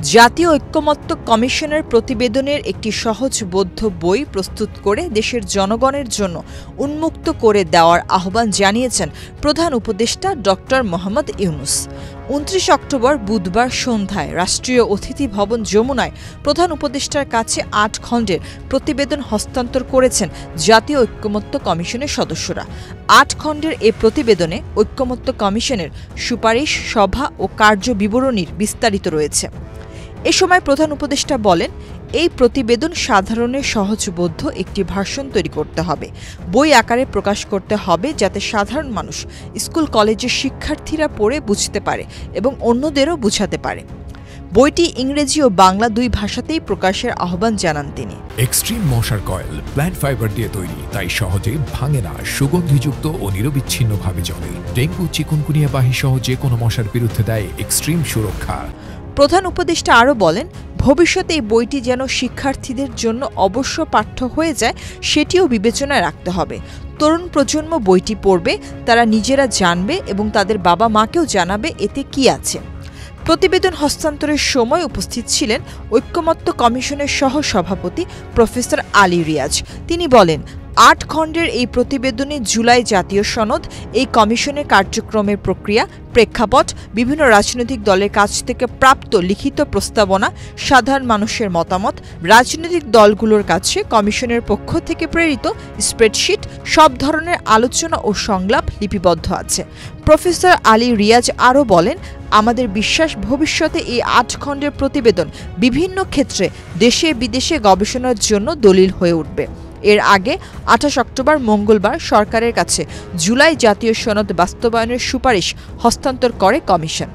জাতীয় ঐক্যমত্য কমিশনের প্রতিবেদনের একটি সহজবোধ্য বই প্রস্তুত করে দেশের জনগণের জন্য উন্মুক্ত করে দেওয়ার আহ্বান জানিয়েছেন প্রধান উপদেষ্টা ডক্টর মোহাম্মদ ইউনূস। ২৯ অক্টোবর বুধবার সন্ধ্যায় রাষ্ট্রীয় অতিথি ভবন যমুনায় প্রধান উপদেষ্টার কাছে ৮ খণ্ডের প্রতিবেদন হস্তান্তর করেছেন জাতীয় ঐক্যমত্য কমিশনের সদস্যরা। ৮ খণ্ডের এ প্রতিবেদনে ঐক্যমত্য কমিশনের সুপারিশ, সভা ও কার্যবিবরণীর বিস্তারিত রয়েছে। এ সময় প্রধান উপদেষ্টা বলেন, এই প্রতিবেদন সাধারণের সহজবোধ্য একটি ভার্সন তৈরি করতে হবে, বই আকারে প্রকাশ করতে হবে যাতে সাধারণ মানুষ, স্কুল কলেজের শিক্ষার্থীরা পড়ে বুঝতে পারে এবং অন্যদেরও বুঝাতে পারে। বইটি ইংরেজি ও বাংলা দুই ভাষাতেই প্রকাশের আহ্বান জানান তিনি। এক্সট্রিম মশার কয়েল প্ল্যান্ট ফাইবার দিয়ে তৈরি, তাই সহজে ভাঙে না, সুগন্ধিযুক্ত ও নিরবিচ্ছিন্নভাবে জ্বলে। ডেঙ্গু, চিকুনগুনিয়া বাহি সহ যে কোনো মশার বিরুদ্ধে দেয় এক্সট্রিম সুরক্ষা। প্রধান উপদেষ্টা আরও বলেন, ভবিষ্যতে এই বইটি যেন শিক্ষার্থীদের জন্য অবশ্য পাঠ্য হয়ে যায় সেটিও বিবেচনায় রাখতে হবে। তরুণ প্রজন্ম বইটি পড়বে, তারা নিজেরা জানবে এবং তাদের বাবা মাকেও জানাবে এতে কি আছে। প্রতিবেদন হস্তান্তরের সময় উপস্থিত ছিলেন ঐক্যমত্য কমিশনের সহ-সভাপতি প্রফেসর আলী রিয়াজ। তিনি বলেন, ৮ খণ্ডের এই প্রতিবেদনে জুলাই জাতীয় সনদ, এই কমিশনের কার্যক্রমের প্রক্রিয়া, প্রেক্ষাপট, বিভিন্ন রাজনৈতিক দলের কাছ থেকে প্রাপ্ত লিখিত প্রস্তাবনা, সাধারণ মানুষের মতামত, রাজনৈতিক দলগুলোর কাছে কমিশনের পক্ষ থেকে প্রেরিত স্প্রেডশিট, সব ধরনের আলোচনা ও সংলাপ লিপিবদ্ধ আছে। প্রফেসর আলী রিয়াজ আরও বলেন, আমাদের বিশ্বাস ভবিষ্যতে এই ৮ খণ্ডের প্রতিবেদন বিভিন্ন ক্ষেত্রে দেশে বিদেশে গবেষণার জন্য দলিল হয়ে উঠবে। এর আগে ২৮ অক্টোবর মঙ্গলবার সরকারের কাছে জুলাই জাতীয় সনদ বাস্তবায়নের সুপারিশ হস্তান্তর করে কমিশন।